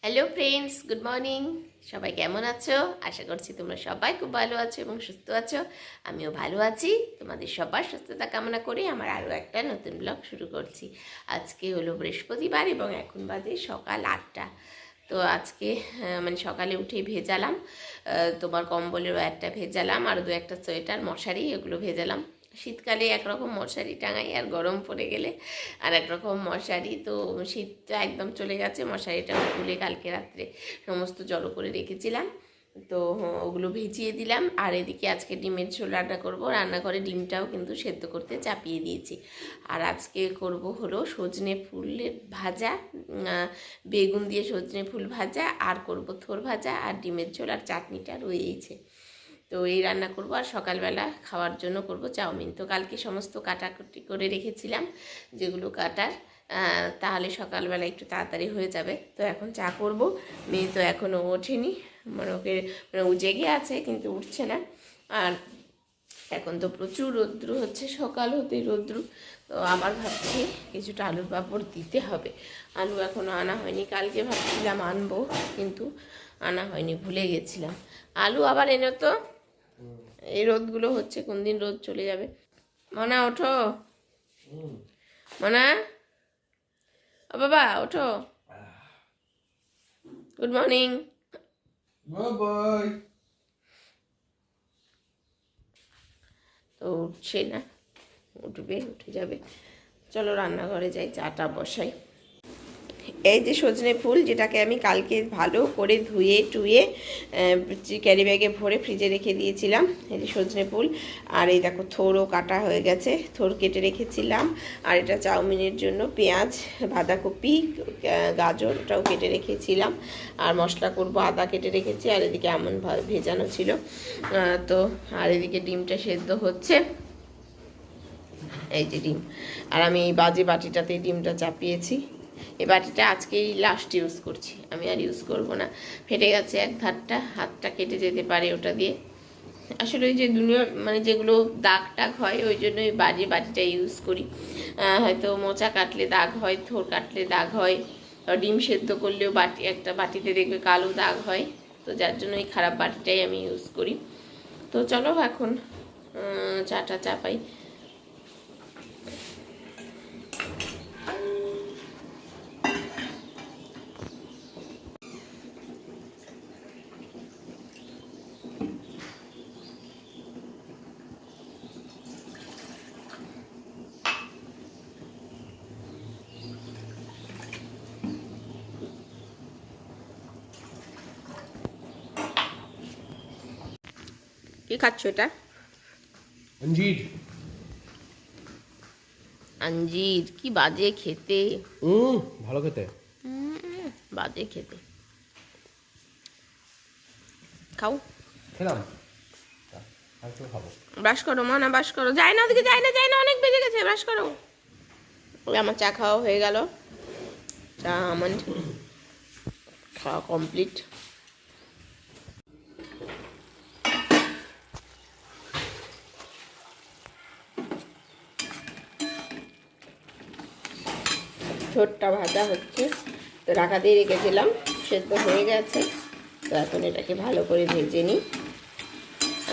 Hello friends, good morning. সবাই কেমন আছো? আশা করছি তোমরা সবাই খুব ভালো আছো এবং সুস্থ আছো। আমিও ভালো আছি। তোমাদের সবার সুস্থতা কামনা করে আমার আরও একটা নতুন ব্লগ শুরু করছি। আজকে হলো বৃহস্পতিবার এবং এখন বাজে সকাল 8টা। তো আজকে মানে সকালে উঠেই ভেজালাম, তোমার কম্বলেরও একটা ভেজালাম, আর দু একটা সোয়েটার মশারি এগুলো ভেজালাম। শীতকালে একরকম মশারি টাঙাই, আর গরম পড়ে গেলে আর একরকম মশারি। তো শীতটা একদম চলে গেছে, মশারিটা খুলে কালকে রাত্রে সমস্ত জড়ো করে রেখেছিলাম। তো ওগুলো ভিজিয়ে দিলাম। আর এদিকে আজকে ডিমের ঝোল রান্না করব। রান্নাঘরে ডিমটাও কিন্তু সেদ্ধ করতে চাপিয়ে দিয়েছি। আর আজকে করব হলো সজনে ফুলের ভাজা, বেগুন দিয়ে সজনে ফুল ভাজা, আর করব থোর ভাজা, আর ডিমের ঝোল, আর চাটনিটা রয়েছে। তো এই রান্না করব। আর সকালবেলা খাওয়ার জন্য করব চাউমিন। তো কালকে সমস্ত কাটাকুটি করে রেখেছিলাম, যেগুলো কাটার, তাহলে সকালবেলা একটু তাড়াতাড়ি হয়ে যাবে। তো এখন চা করব। মেয়ে তো এখনও ওঠেনি, মানে ওকে মানে ও জেগে আছে কিন্তু উঠছে না। আর এখন তো প্রচুর রৌদ্র হচ্ছে, সকাল হতেই রৌদ্র। তো আবার ভাবছি কিছুটা আলুর পাঁপড় দিতে হবে। আলু এখনও আনা হয়নি, কালকে ভাবছিলাম আনবো কিন্তু আনা হয়নি, ভুলে গেছিলাম। আলু আবার এনে তো, এই রোদগুলো হচ্ছে, কোন দিন রোদ চলে যাবে। মনা ওঠো, মনা, ও বাবা ওঠো, গুড মর্নিং। তো উঠছে না, উঠবে, উঠে যাবে। চলো রান্নাঘরে যাই, চাটা বসাই। এই যে সজনে ফুল, যেটাকে আমি কালকে ভালো করে ধুয়ে টুয়ে ক্যারি ব্যাগে ভরে ফ্রিজে রেখে দিয়েছিলাম। এই যে সজনে ফুল, আর এই দেখো থোরও কাটা হয়ে গেছে, থোর কেটে রেখেছিলাম। আর এটা চাউমিনের জন্য পেঁয়াজ, বাঁধাকপি, গাজর, ওটাও কেটে রেখেছিলাম। আর মশলা করব, আদা কেটে রেখেছি। আর এদিকে আমন ভেজানো ছিল। তো আর এদিকে ডিমটা সেদ্ধ হচ্ছে, এই যে ডিম। আর আমি এই বাজে বাটিটাতে ডিমটা চাপিয়েছি। এই বাটিটা আজকেই লাস্ট ইউজ করছি, আমি আর ইউজ করব না। ফেটে গেছে এক ধারটা, হাতটা কেটে যেতে পারে ওটা দিয়ে। আসলে ওই যে দুনিয়ার মানে যেগুলো দাগ টাগ হয়, ওই জন্য ওই বাজে বাটিটা ইউজ করি। হয়তো মোচা কাটলে দাগ হয়, থোর কাটলে দাগ হয়, ডিম সেদ্ধ করলেও একটা বাটিতে দেখবে কালো দাগ হয়। তো যার জন্য এই খারাপ বাটিটাই আমি ইউজ করি। তো চলো এখন চাটা চাপাই। কি খাচ্ছ এটা? अंजीर। अंजीर কি বাজে খেতে। ভালো খেতে। বাজে খেতে। খাও, খেলাম, আর তো খাবো। ব্রাশ করো মা, না ব্রাশ করো। যায় না ওদিকে, যায় না, যায় না, অনেক বেজে গেছে, ব্রাশ করো। ওই আমার চা খাওয়া হয়ে গেল, চা আমার খাওয়া কমপ্লিট। ছোটটা ভাজা হচ্ছে, তো ঢাকা দিয়ে রেখেছিলাম, সেদ্ধ হয়ে গেছে। তো এখন এটাকে ভালো করে ভেজে নিই।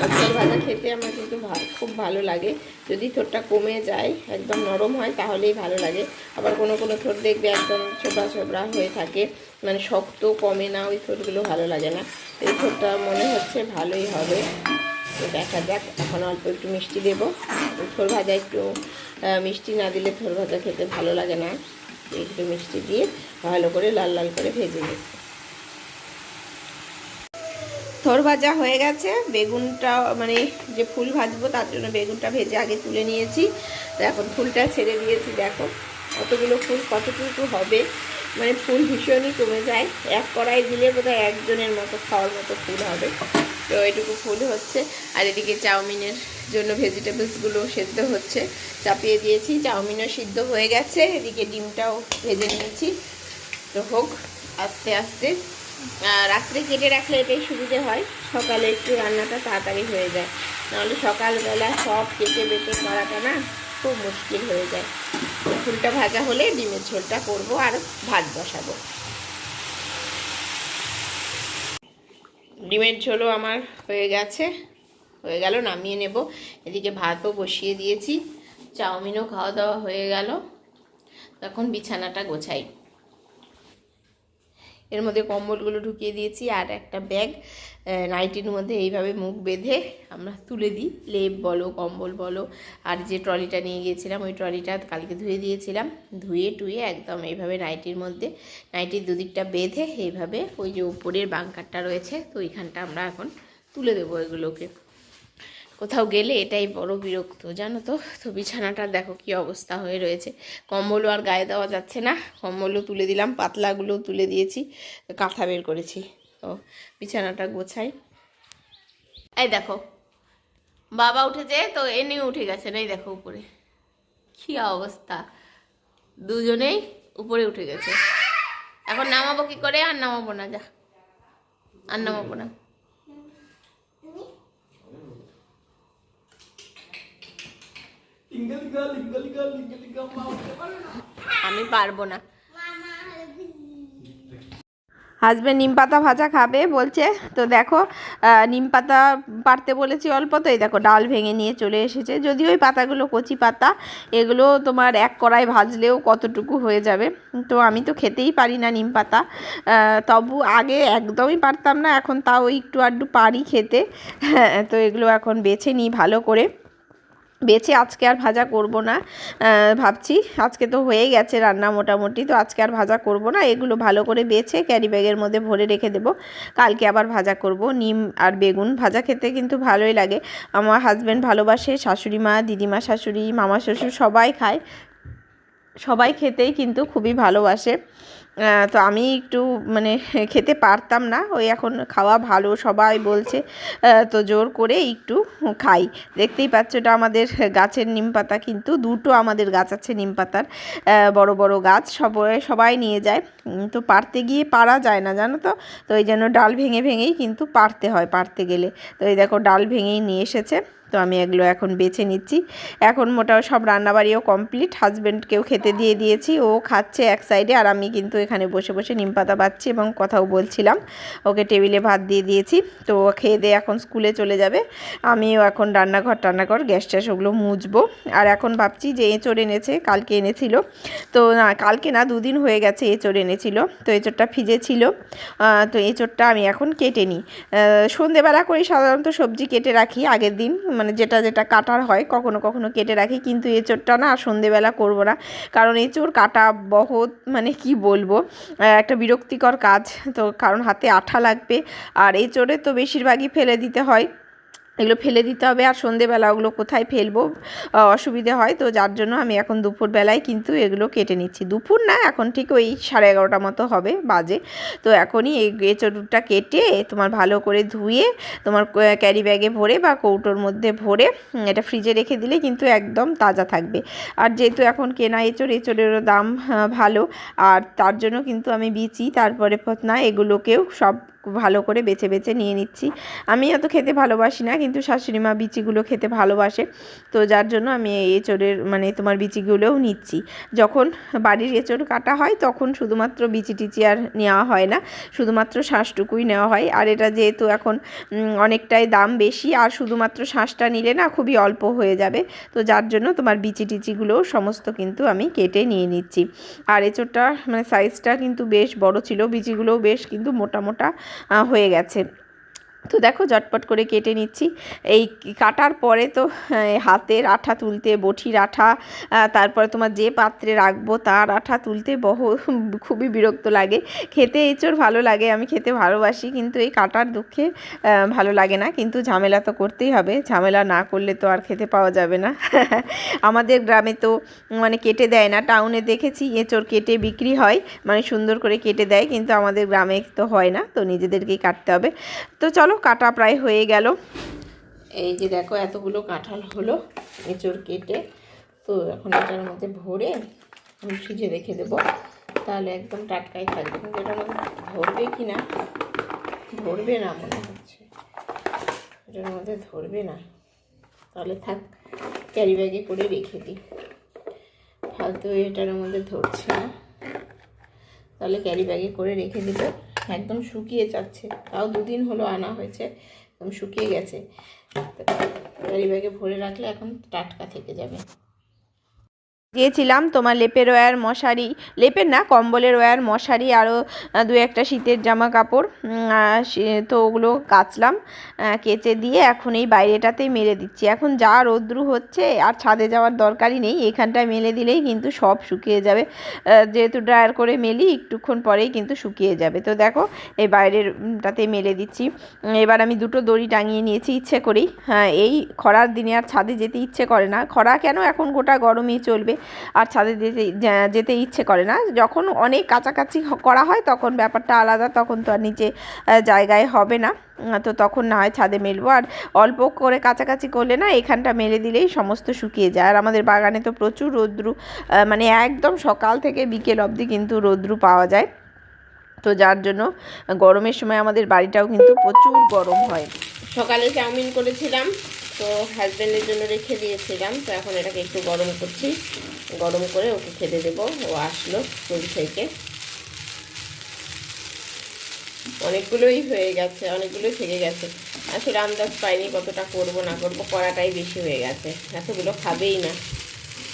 আর থোর ভাজা খেতে আমার কিন্তু খুব ভালো লাগে। যদি থোরটা কমে যায়, একদম নরম হয়, তাহলেই ভালো লাগে। আবার কোনো কোনো থোর দেখবে একদম ছোবড়া ছোবড়া হয়ে থাকে, মানে শক্ত, কমে না, ওই থোরগুলো ভালো লাগে না। এই থোরটা মনে হচ্ছে ভালোই হবে। তো দেখা যাক, এখন অল্প একটু মিষ্টি দেবো। থোর ভাজা একটু মিষ্টি না দিলে থোর ভাজা খেতে ভালো লাগে না। একটু মিষ্টি দিয়ে ভালো করে লাল লাল করে ভেজে নিই। থোর ভাজা হয়ে গেছে। বেগুনটা মানে যে ফুল ভাজবো তার জন্য বেগুনটা ভেজে আগে তুলে নিয়েছি। তো এখন ফুলটা ছেড়ে দিয়েছি। দেখো কতগুলো ফুল, কতটুকু হবে, মানে ফুল ভীষণই কমে যায়। এক কড়াই দিলে বোধহয় একজনের মতো খাওয়ার মতো ফুল হবে। তো এইটুকু ফুল হচ্ছে। আর এদিকে চাউমিনের জন্য ভেজিটেবলসগুলো সেদ্ধ হচ্ছে, চাপিয়ে দিয়েছি। চাউমিনও সিদ্ধ হয়ে গেছে, এদিকে ডিমটাও ভেজে নিয়েছি। তো হোক আস্তে আস্তে। রাত্রে কেটে রাখলে এটাই সুবিধে হয়, সকালে একটু রান্নাটা তাড়াতাড়ি হয়ে যায়। নাহলে সকালবেলা সব কেটে বেটে করাটা না খুব মুশকিল হয়ে যায়। ফুলটা ভাজা হলে ডিমের ঝোলটা করবো আর ভাত বসাবো। ডিমের ঝোলও আমার হয়ে গেল, নামিয়ে নেব। এদিকে ভাতও বসিয়ে দিয়েছি, চাউমিনও খাওয়া দাওয়া হয়ে গেল। তখন বিছানাটা গোছাই। এর মধ্যে কম্বলগুলো ঢুকিয়ে দিয়েছি, আর একটা ব্যাগ নাইটির মধ্যে এইভাবে মুখ বেঁধে আমরা তুলে দিই। লেপ বলো, কম্বল বলো, আর যে ট্রলিটা নিয়ে গিয়েছিলাম ওই ট্রলিটা কালকে ধুয়ে দিয়েছিলাম, ধুয়ে টুয়ে একদম এইভাবে নাইটির মধ্যে, নাইটির দুদিকটা বেঁধে এইভাবে ওই যে উপরের বাঙ্কারটা রয়েছে তো ওইখানটা আমরা এখন তুলে দেবো এগুলোকে। কোথাও গেলে এটাই বড় বিরক্ত, জানো তো। তো বিছানাটা দেখো কি অবস্থা হয়ে রয়েছে, কম্বলও আর গায়ে দেওয়া যাচ্ছে না, কম্বলও তুলে দিলাম, পাতলাগুলোও তুলে দিয়েছি, কাঁথা বের করেছি। তো বিছানাটা গোছাই। এই দেখো বাবা উঠেছে, তো এনে উঠে গেছে, এই দেখো উপরে কি অবস্থা, দুজনেই উপরে উঠে গেছে। এখন নামাবো কি করে? আর নামাবো না, যা আর নামাবো না। আমি পারবো না। হাজব্যান্ড নিম পাতা ভাজা খাবে বলছে, তো দেখো নিম পাতা পারতে বলেছি অল্প, তো এই দেখো ডাল ভেঙে নিয়ে চলে এসেছে। যদিও ওই পাতাগুলো কচি পাতা, এগুলো তোমার এক কড়াই ভাজলেও কতটুকু হয়ে যাবে। তো আমি তো খেতেই পারি না নিম পাতা, তবু আগে একদমই পারতাম না, এখন তাও একটু আধটু পারি খেতে। তো এগুলো এখন বেছে নিই ভালো করে, বেছে আজকে আর ভাজা করব না, ভাবছি আজকে তো হয়ে গেছে রান্না মোটামুটি, তো আজকে আর ভাজা করব না, এগুলো ভালো করে বেছে ক্যারি ব্যাগের মধ্যে ভরে রেখে দেবো, কালকে আবার ভাজা করব। নিম আর বেগুন ভাজা খেতে কিন্তু ভালোই লাগে, আমার হাজব্যান্ড ভালোবাসে, শাশুড়ি মা, দিদিমা শাশুড়ি, মামা শ্বশুর সবাই খায়, সবাই খেতেই কিন্তু খুবই ভালোবাসে। তো আমি একটু মানে খেতে পারতাম না, ওই এখন খাওয়া ভালো সবাই বলছে, তো জোর করে একটু খাই। দেখতেই পাচ্ছ এটা আমাদের গাছের নিম পাতা, কিন্তু দুটো আমাদের গাছ আছে নিম পাতার, বড় বড় গাছ, সবাই নিয়ে যায়, তো পারতে গিয়ে পারা যায় না, জানো তো। তো এই জন্য ডাল ভেঙে ভেঙেই কিন্তু পারতে হয়, পারতে গেলে। তো এই দেখো ডাল ভেঙেই নিয়ে এসেছে, তো আমি এগুলো এখন বেছে নিচ্ছি। এখন মোটাও সব রান্নাবাড়িও কমপ্লিট, হাজব্যান্ডকেও খেতে দিয়ে দিয়েছি, ও খাচ্ছে এক সাইডে, আর আমি কিন্তু এখানে বসে বসে নিম পাতা বাচ্ছি এবং কথাও বলছিলাম। ওকে টেবিলে ভাত দিয়ে দিয়েছি, তো ও খেয়ে দিয়ে এখন স্কুলে চলে যাবে। আমিও এখন রান্নাঘর গ্যাস ট্যাস ওগুলো মুছবো। আর এখন ভাবছি যে এঁচড় এনেছে, কালকে এনেছিল, তো না কালকে না, দুদিন হয়ে গেছে এঁচড় এনেছিল, তো এঁচড়টা ফ্রিজে ছিল, তো এঁচড়টা আমি এখন কেটে নিই। সন্ধেবেলা করে সাধারণত সবজি কেটে রাখি আগের দিন, মানে যেটা যেটা কাটার হয় কখনো কখনো কেটে রাখি, কিন্তু এঁচড়টা না আর সন্ধেবেলা করবো না, কারণ এঁচড় কাটা বহুত মানে কি বলবো, একটা বিরক্তিকর কাজ, তো কারণ হাতে আঠা লাগবে, আর এঁচড়ে তো বেশিরভাগই ফেলে দিতে হয়, এগুলো ফেলে দিতে হবে, আর সন্ধেবেলা ওগুলো কোথায় ফেলবো, অসুবিধে হয়, তো যার জন্য আমি এখন দুপুরবেলায় কিন্তু এগুলো কেটে নিচ্ছি। দুপুর না, এখন ঠিক ওই 11:30 মতো হবে বাজে, তো এখনই এই এঁচড়টা কেটে তোমার ভালো করে ধুয়ে তোমার ক্যারি ব্যাগে ভরে বা কৌটোর মধ্যে ভরে এটা ফ্রিজে রেখে দিলে কিন্তু একদম তাজা থাকবে। আর যেহেতু এখন কেনা এঁচড়েরও দাম ভালো, আর তার জন্য কিন্তু আমি বিচি তারপরে না এগুলোকেও সব ভালো করে বেছে বেছে নিয়ে নিচ্ছি। আমি অত খেতে ভালোবাসি না, কিন্তু শাশুড়ি মা বিচিগুলো খেতে ভালোবাসে, তো যার জন্য আমি এই এঁচড়ের মানে তোমার বিচিগুলোও নিচ্ছি। যখন বাড়ির এঁচড় কাটা হয় তখন শুধুমাত্র বিচি টিচি আর নেওয়া হয় না, শুধুমাত্র শাঁসটুকুই নেওয়া হয়। আর এটা যেহেতু এখন অনেকটাই দাম বেশি, আর শুধুমাত্র শাঁসটা নিলে না খুবই অল্প হয়ে যাবে, তো যার জন্য তোমার বিচি টিচিগুলোও সমস্ত কিন্তু আমি কেটে নিয়ে নিচ্ছি। আর এঁচড়টা মানে সাইজটা কিন্তু বেশ বড় ছিল, বিচিগুলোও বেশ কিন্তু মোটা মোটা হয়ে গেছে। তো দেখো ঝটপট করে কেটে নিচ্ছি। এই কাটার পরে তো হাতের আঠা তুলতে, বটির আঠা, তারপরে তোমার যে পাত্রে রাখবো তার আঠা তুলতে খুবই বিরক্ত লাগে। খেতে এঁচড় ভালো লাগে, আমি খেতে ভালোবাসি, কিন্তু এই কাটার দুঃখে ভালো লাগে না, কিন্তু ঝামেলা তো করতেই হবে, ঝামেলা না করলে তো আর খেতে পাওয়া যাবে না। আমাদের গ্রামে তো মানে কেটে দেয় না, টাউনে দেখেছি এঁচড় কেটে বিক্রি হয়, মানে সুন্দর করে কেটে দেয়, কিন্তু আমাদের গ্রামে তো হয় না, তো নিজেদেরকেই কাটতে হবে। তো চলো কাটা প্রায় হয়ে গেল, এই যে দেখো এতগুলো কাঁঠাল হলো এঁচড় কেটে, তো এখন এটার মধ্যে ভরে আমি ফ্রিজে রেখে দেবো, তাহলে একদম টাটকাই থাকবে। কিন্তু এটার মধ্যে ধরবে কি না, ধরবে না মনে হচ্ছে, এটার মধ্যে ধরবে না, তাহলে থাক ক্যারি ব্যাগে করে রেখে দিই, ফালতু এটার মধ্যে ধরছে না, তাহলে ক্যারি ব্যাগে করে রেখে দিতে একদম শুকিয়ে যাচ্ছে, তাও 2 দিন হলো আনা হয়েছে, একদম শুকিয়ে গেছে। ক্যারি ব্যাগে ভরে রাখলে এখন টাটকা থেকে যাবে। দিয়েছিলাম তোমার লেপের ওয়্যার, মশারি, লেপের না কম্বলের ওয়্যার, মশারি, আরও 2-1টা শীতের জামা কাপড়, তো ওগুলো কাচলাম, কেচে দিয়ে এখন এই বাইরেটাতেই মেলে দিচ্ছি। এখন যা রৌদ্রু হচ্ছে আর ছাদে যাওয়ার দরকারই নেই, এখানটায় মেলে দিলেই কিন্তু সব শুকিয়ে যাবে, যেহেতু ড্রায়ার করে মেলি একটুক্ষণ পরেই কিন্তু শুকিয়ে যাবে। তো দেখো এই বাইরেরটাতে মেলে দিচ্ছি। এবার আমি 2টো দড়ি টাঙিয়ে নিয়েছি ইচ্ছে করেই। হ্যাঁ, এই খরার দিনে আর ছাদে যেতে ইচ্ছে করে না, খরা কেন এখন গোটা গরমই চলবে, আর ছাদে যেতে ইচ্ছে করে না। যখন অনেক কাছাকাছি করা হয় তখন ব্যাপারটা আলাদা, তখন তো আর নিচে জায়গায় হবে না, তো তখন না হয় ছাদে মেলবো। আর অল্প করে কাছাকাছি করলে না এখানটা মেলে দিলেই সমস্ত শুকিয়ে যায়। আর আমাদের বাগানে তো প্রচুর রৌদ্রু, মানে একদম সকাল থেকে বিকেল অবধি কিন্তু রৌদ্রু পাওয়া যায়, তো যার জন্য গরমের সময় আমাদের বাড়িটাও কিন্তু প্রচুর গরম হয়। সকালে চাউমিন করেছিলাম, তো হাজব্যান্ডের জন্য রেখে দিয়েছিলাম, তো এখন এটাকে একটু গরম করছি, গরম করে ওকে খেতে দেবো। ও আসলো স্কুল থেকে, অনেকগুলোই হয়ে গেছে, অনেকগুলোই থেকে গেছে। আসলে আন্দাজ পাইনি কতটা করবো না করবো, করাটাই বেশি হয়ে গেছে। এতগুলো খাবেই না,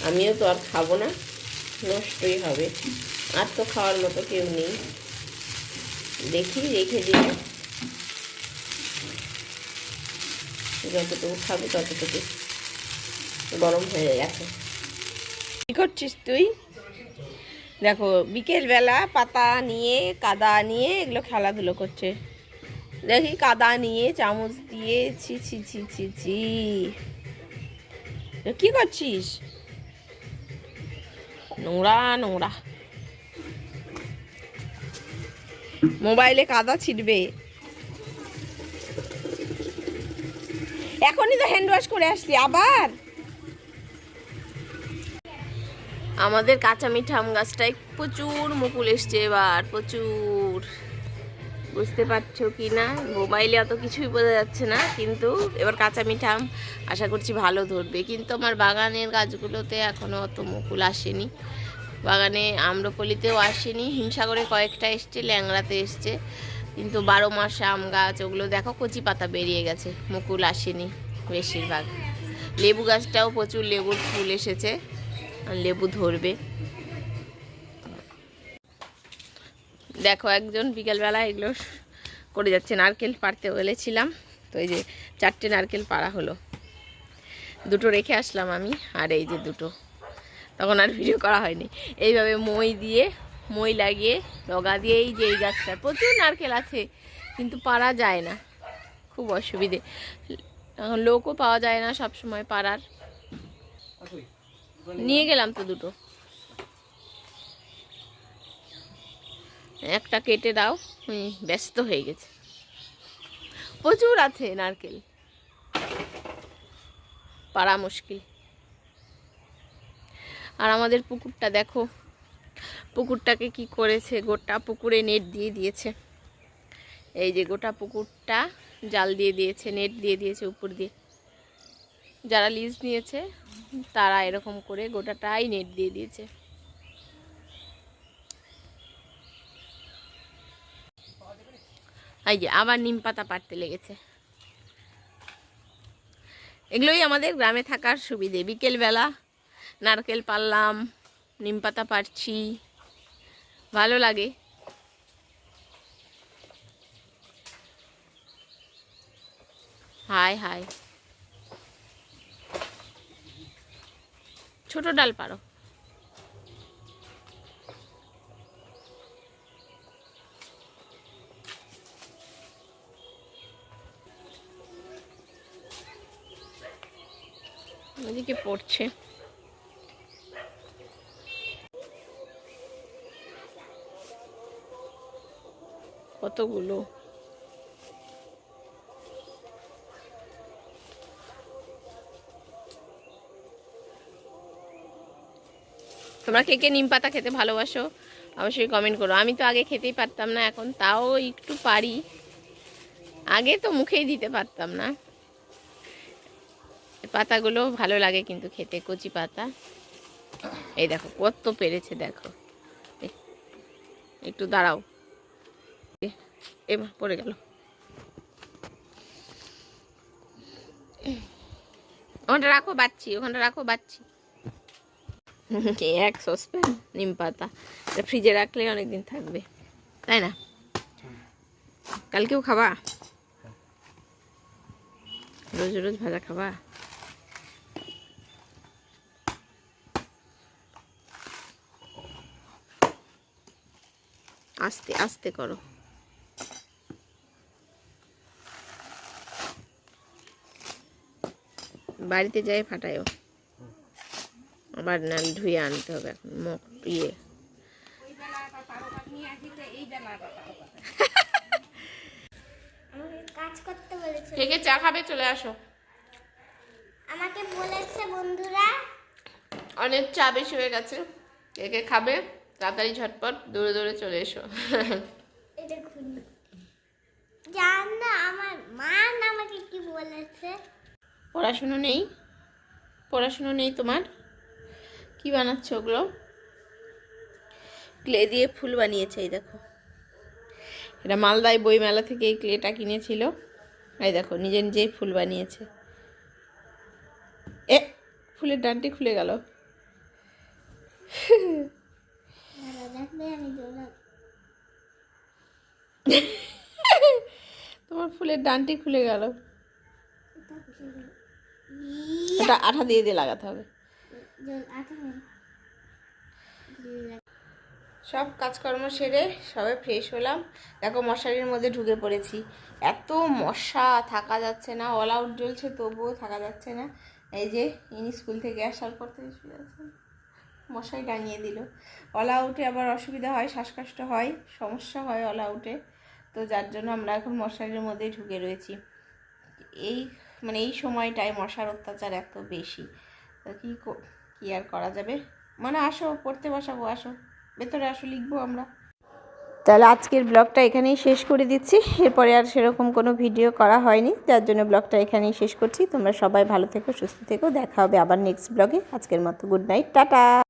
আমিও তো আর খাবো না, নষ্টই হবে। আর তো খাওয়ার মতো কেউ নেই, দেখি রেখে দিয়ে যতটুকু খাবো ততটুকু। গরম হয়ে গেছে। কী করছিস তুই? দেখো বিকেলবেলা পাতা নিয়ে, কাদা নিয়ে এগুলো খেলাধুলো করছে। দেখি কাদা নিয়ে চামচ দিয়ে, ছি ছি ছি ছি ছি। কি করছিস? নোংরা নোংরা, মোবাইলে কাদা ছিটবে। এখনই তো হ্যান্ড ওয়াশ করে আসলি আবার। আমাদের কাঁচা মিঠা আম গাছটায় প্রচুর মুকুল এসছে এবার, প্রচুর। বুঝতে পারছো কি না, মোবাইলে অত কিছুই বোঝা যাচ্ছে না, কিন্তু এবার কাঁচা মিঠা আম আশা করছি ভালো ধরবে। কিন্তু আমার বাগানের গাছগুলোতে এখনও অত মুকুল আসেনি, বাগানে আম্রপলিতেও আসেনি, হিমসাগরে কয়েকটা এসছে, ল্যাংড়াতে এসছে, কিন্তু 12 মাসে আম গাছ ওগুলো দেখো কচি পাতা বেরিয়ে গেছে, মুকুল আসেনি বেশিরভাগ। লেবু গাছটাও প্রচুর লেবুর ফুল এসেছে, লেবু ধরবে। দেখো একজন বিকেলবেলা এগুলো করে যাচ্ছে। নারকেল পাড়তে বলেছিলাম, তো এই যে 4টে নারকেল পাড়া হলো, 2টো রেখে আসলাম আমি, আর এই যে 2টো, তখন আর ভিডিও করা হয়নি। এইভাবে মই লাগিয়ে লগা দিয়ে, এই যে এই গাছটা প্রচুর নারকেল আছে, কিন্তু পারা যায় না, খুব অসুবিধে। এখন লোকও পাওয়া যায় না সব সময় পাড়ার। নিয়ে গেলাম তো 2টো, একটা কেটে দাও, ব্যস্ত হয়ে গেছে। প্রচুর আছে নারকেল, পারা মুশকিল। আর আমাদের পুকুরটা দেখো, পুকুরটাকে কি করেছে, গোটা পুকুরে নেট দিয়ে দিয়েছে। এই যে গোটা পুকুরটা জাল দিয়ে দিয়েছে, নেট দিয়ে দিয়েছে উপর দিয়ে। যারা লিজ নিয়েছে তারা এরকম করে গোটাটাই নেট দিয়ে দিয়েছে। এই যে আবার নিম পাতা পাড়তে লেগেছে। এগুলোই আমাদের গ্রামে থাকার সুবিধে, বিকেলবেলা নারকেল পাড়লাম, নিম পাতা পাড়ছি, ভালো লাগে। হাই হাই, ছোট ডাল পারো। এদিকে পড়ছে। কতগুলো তোমরা কে কে নিম পাতা খেতে ভালোবাসো অবশ্যই কমেন্ট করো। আমি তো আগে খেতেই পারতাম না, এখন তাও একটু পারি, আগে তো মুখেই দিতে পারতাম না। পাতাগুলো ভালো লাগে কিন্তু খেতে, কচি পাতা। এই দেখো কত পেরেছে, দেখো একটু দাঁড়াও। এবার পড়ে গেল। ওখানটা রাখো বাচ্চি, ওখানটা রাখো বাচ্চি। এক সসপ্যান নিম পাতা, এটা ফ্রিজে রাখলে অনেকদিন থাকবে, তাই না? কালকেও খাবা? রোজ রোজ ভাজা খাবা? আস্তে আস্তে করো। বাড়িতে যাই ফাটায়ও, আবার নাল ধুয়ে আনতে হবে এখন মুখ ইয়ে। কাজ করতে বলেছে। কে কে চা খাবে চলে আসো। আমাকে বলেছে বন্ধুরা অনেক চা বেশি হয়ে গেছে, কে কে খাবে তাড়াতাড়ি ঝটপট দৌড়ে দৌড়ে চলে এসো। এটা খুলি। জান না আমার মা না আমাকে কি বলেছে? পড়াশুনো নেই? পড়াশুনো নেই তোমার? কি বানাচ্ছ ওগুলো? ক্লে দিয়ে ফুল বানিয়েছে, এই দেখো। এটা মালদায় বই মেলা থেকে এই ক্লেটা কিনেছিল, এই দেখো নিজে নিজেই ফুল বানিয়েছে। এ ফুলের ডানটি খুলে গেল। দেখলে আমি দৌড়াব। তোমার ফুলের ডানটি খুলে গেল। এটা আঠা দিয়ে দিয়ে লাগাতে হবে। সব কাজকর্ম সেরে সবে ফ্রেশ হলাম, দেখো মশারির মধ্যে ঢুকে পড়েছি। এত মশা, থাকা যাচ্ছে না, অল আউট জ্বলছে তবুও থাকা যাচ্ছে না। এই যে ইনি স্কুল থেকে আসার পর থেকে শুয়ে আছেন, মশাই টাঙিয়ে দিল। অল আউটে আবার অসুবিধা হয়, শ্বাসকষ্ট হয়, সমস্যা হয় অল আউটে, তো যার জন্য আমরা এখন মশারির মধ্যেই ঢুকে রয়েছি। এই মানে এই সময়টায় মশার অত্যাচার এত বেশি, তো কী আর করা যাবে। মানে আসো পড়তে বসাবো, আসো ভেতরে আসো, লিখবো আমরা। তাহলে আজকের ব্লগটা এখানেই শেষ করে দিচ্ছি, এরপরে আর সেরকম কোনো ভিডিও করা হয়নি, যার জন্য ব্লগটা এখানেই শেষ করছি। তোমরা সবাই ভালো থেকো, সুস্থ থেকো, দেখা হবে আবার নেক্সট ব্লগে। আজকের মতো গুড নাইট, টাটা।